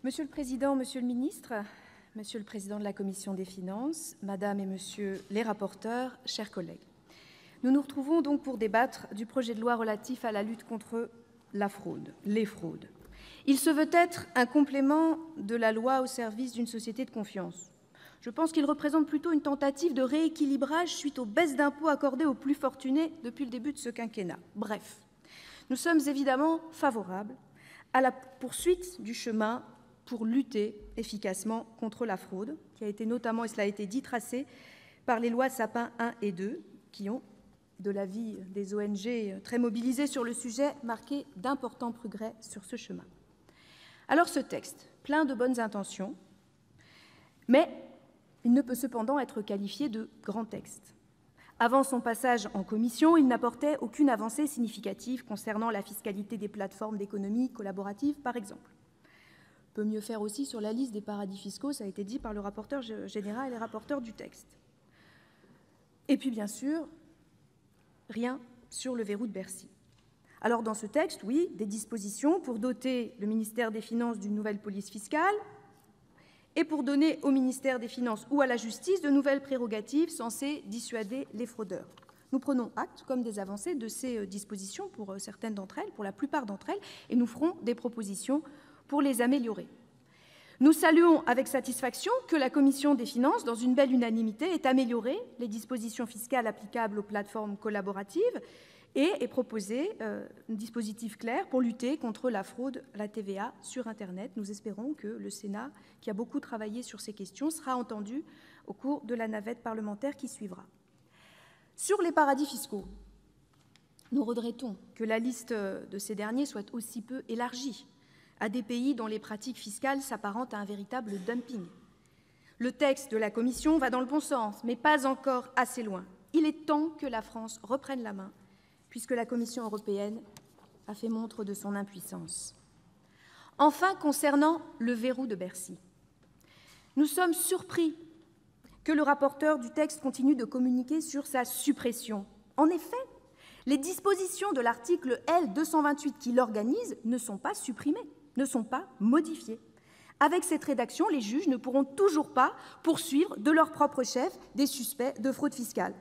Monsieur le Président, Monsieur le Ministre, Monsieur le Président de la Commission des Finances, Madame et Monsieur les rapporteurs, chers collègues, nous nous retrouvons donc pour débattre du projet de loi relatif à la lutte contre la fraude, les fraudes. Il se veut être un complément de la loi au service d'une société de confiance. Je pense qu'il représente plutôt une tentative de rééquilibrage suite aux baisses d'impôts accordées aux plus fortunés depuis le début de ce quinquennat. Bref, nous sommes évidemment favorables à la poursuite du chemin pour lutter efficacement contre la fraude, qui a été notamment, et cela a été dit, tracée par les lois Sapin 1 et 2, qui ont, de l'avis des ONG très mobilisées sur le sujet, marqué d'importants progrès sur ce chemin. Alors ce texte, plein de bonnes intentions, mais il ne peut cependant être qualifié de grand texte. Avant son passage en commission, il n'apportait aucune avancée significative concernant la fiscalité des plateformes d'économie collaborative, par exemple. On peut mieux faire aussi sur la liste des paradis fiscaux, ça a été dit par le rapporteur général et les rapporteurs du texte. Et puis, bien sûr, rien sur le verrou de Bercy. Alors, dans ce texte, oui, des dispositions pour doter le ministère des Finances d'une nouvelle police fiscale et pour donner au ministère des Finances ou à la justice de nouvelles prérogatives censées dissuader les fraudeurs. Nous prenons acte, comme des avancées, de ces dispositions pour certaines d'entre elles, pour la plupart d'entre elles, et nous ferons des propositions pour les améliorer. Nous saluons avec satisfaction que la Commission des finances, dans une belle unanimité, ait amélioré les dispositions fiscales applicables aux plateformes collaboratives et ait proposé un dispositif clair pour lutter contre la fraude à la TVA sur Internet. Nous espérons que le Sénat, qui a beaucoup travaillé sur ces questions, sera entendu au cours de la navette parlementaire qui suivra. Sur les paradis fiscaux, nous regrettons que la liste de ces derniers soit aussi peu élargie à des pays dont les pratiques fiscales s'apparentent à un véritable dumping. Le texte de la Commission va dans le bon sens, mais pas encore assez loin. Il est temps que la France reprenne la main, puisque la Commission européenne a fait montre de son impuissance. Enfin, concernant le verrou de Bercy, nous sommes surpris que le rapporteur du texte continue de communiquer sur sa suppression. En effet, les dispositions de l'article L228 qui l'organise ne sont pas supprimées, ne sont pas modifiées. Avec cette rédaction, les juges ne pourront toujours pas poursuivre de leur propre chef des suspects de fraude fiscale.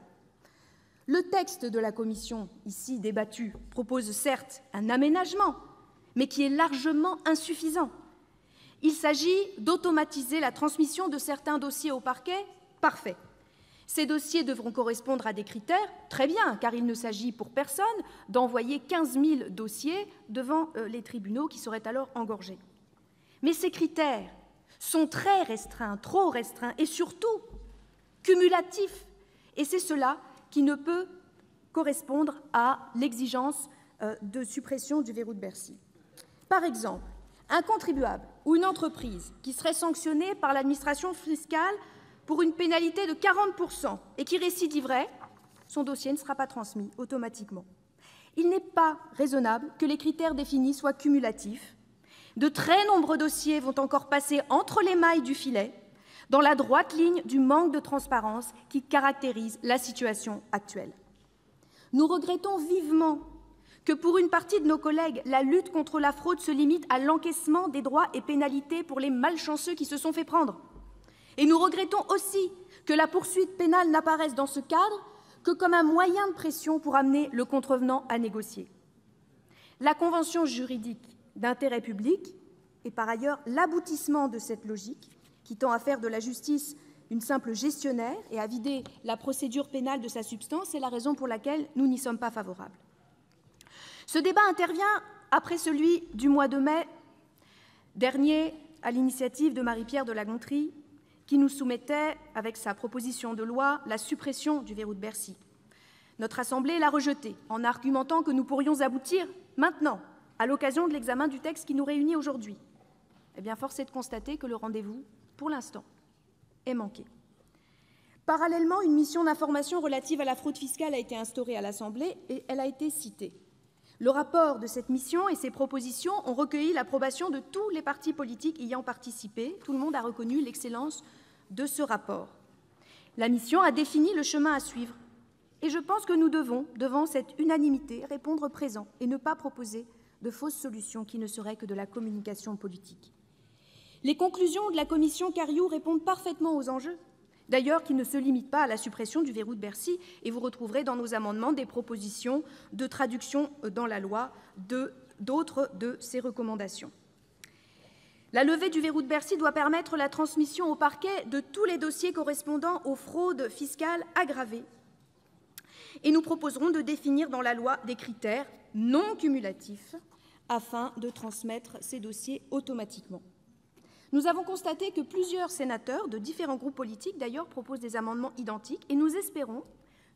Le texte de la Commission, ici débattu, propose certes un aménagement, mais qui est largement insuffisant. Il s'agit d'automatiser la transmission de certains dossiers au parquet. Parfait. Ces dossiers devront correspondre à des critères, très bien, car il ne s'agit pour personne d'envoyer 15 000 dossiers devant les tribunaux qui seraient alors engorgés. Mais ces critères sont très restreints, trop restreints et surtout cumulatifs. Et c'est cela qui ne peut correspondre à l'exigence de suppression du verrou de Bercy. Par exemple, un contribuable ou une entreprise qui serait sanctionné par l'administration fiscale pour une pénalité de 40% et qui récidiverait, son dossier ne sera pas transmis automatiquement. Il n'est pas raisonnable que les critères définis soient cumulatifs. De très nombreux dossiers vont encore passer entre les mailles du filet, dans la droite ligne du manque de transparence qui caractérise la situation actuelle. Nous regrettons vivement que pour une partie de nos collègues, la lutte contre la fraude se limite à l'encaissement des droits et pénalités pour les malchanceux qui se sont fait prendre. Et nous regrettons aussi que la poursuite pénale n'apparaisse dans ce cadre que comme un moyen de pression pour amener le contrevenant à négocier. La convention juridique d'intérêt public est par ailleurs l'aboutissement de cette logique qui tend à faire de la justice une simple gestionnaire et à vider la procédure pénale de sa substance. C'est la raison pour laquelle nous n'y sommes pas favorables. Ce débat intervient après celui du mois de mai dernier à l'initiative de Marie-Pierre de La Gontrie, qui nous soumettait, avec sa proposition de loi, la suppression du verrou de Bercy. Notre Assemblée l'a rejeté en argumentant que nous pourrions aboutir maintenant, à l'occasion de l'examen du texte qui nous réunit aujourd'hui. Eh bien, force est de constater que le rendez-vous, pour l'instant, est manqué. Parallèlement, une mission d'information relative à la fraude fiscale a été instaurée à l'Assemblée et elle a été citée. Le rapport de cette mission et ses propositions ont recueilli l'approbation de tous les partis politiques y ayant participé. Tout le monde a reconnu l'excellence de ce rapport. La mission a défini le chemin à suivre. Et je pense que nous devons, devant cette unanimité, répondre présent et ne pas proposer de fausses solutions qui ne seraient que de la communication politique. Les conclusions de la commission Cariou répondent parfaitement aux enjeux, d'ailleurs qui ne se limitent pas à la suppression du verrou de Bercy, et vous retrouverez dans nos amendements des propositions de traduction dans la loi d'autres de ces recommandations. La levée du verrou de Bercy doit permettre la transmission au parquet de tous les dossiers correspondant aux fraudes fiscales aggravées. Et nous proposerons de définir dans la loi des critères non cumulatifs afin de transmettre ces dossiers automatiquement. Nous avons constaté que plusieurs sénateurs de différents groupes politiques, d'ailleurs, proposent des amendements identiques, et nous espérons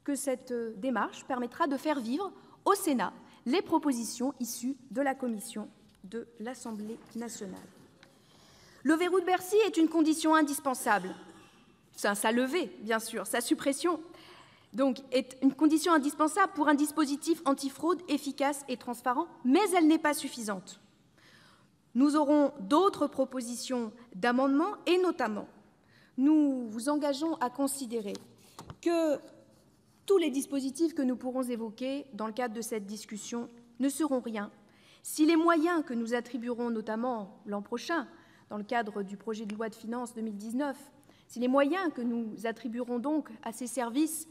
que cette démarche permettra de faire vivre au Sénat les propositions issues de la commission de l'Assemblée nationale. Le verrou de Bercy est une condition indispensable. Sa levée, bien sûr, sa suppression, donc, est une condition indispensable pour un dispositif antifraude efficace et transparent, mais elle n'est pas suffisante. Nous aurons d'autres propositions d'amendements et notamment, nous vous engageons à considérer que tous les dispositifs que nous pourrons évoquer dans le cadre de cette discussion ne seront rien si les moyens que nous attribuerons notamment l'an prochain dans le cadre du projet de loi de finances 2019, si les moyens que nous attribuerons donc à ces services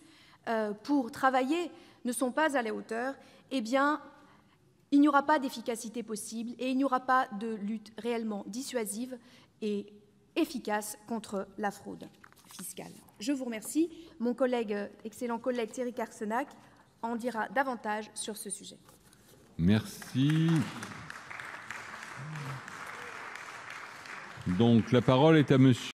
pour travailler ne sont pas à la hauteur, eh bien, il n'y aura pas d'efficacité possible et il n'y aura pas de lutte réellement dissuasive et efficace contre la fraude fiscale. Je vous remercie. Mon excellent collègue Thierry Carcenac en dira davantage sur ce sujet. Merci. Donc, la parole est à monsieur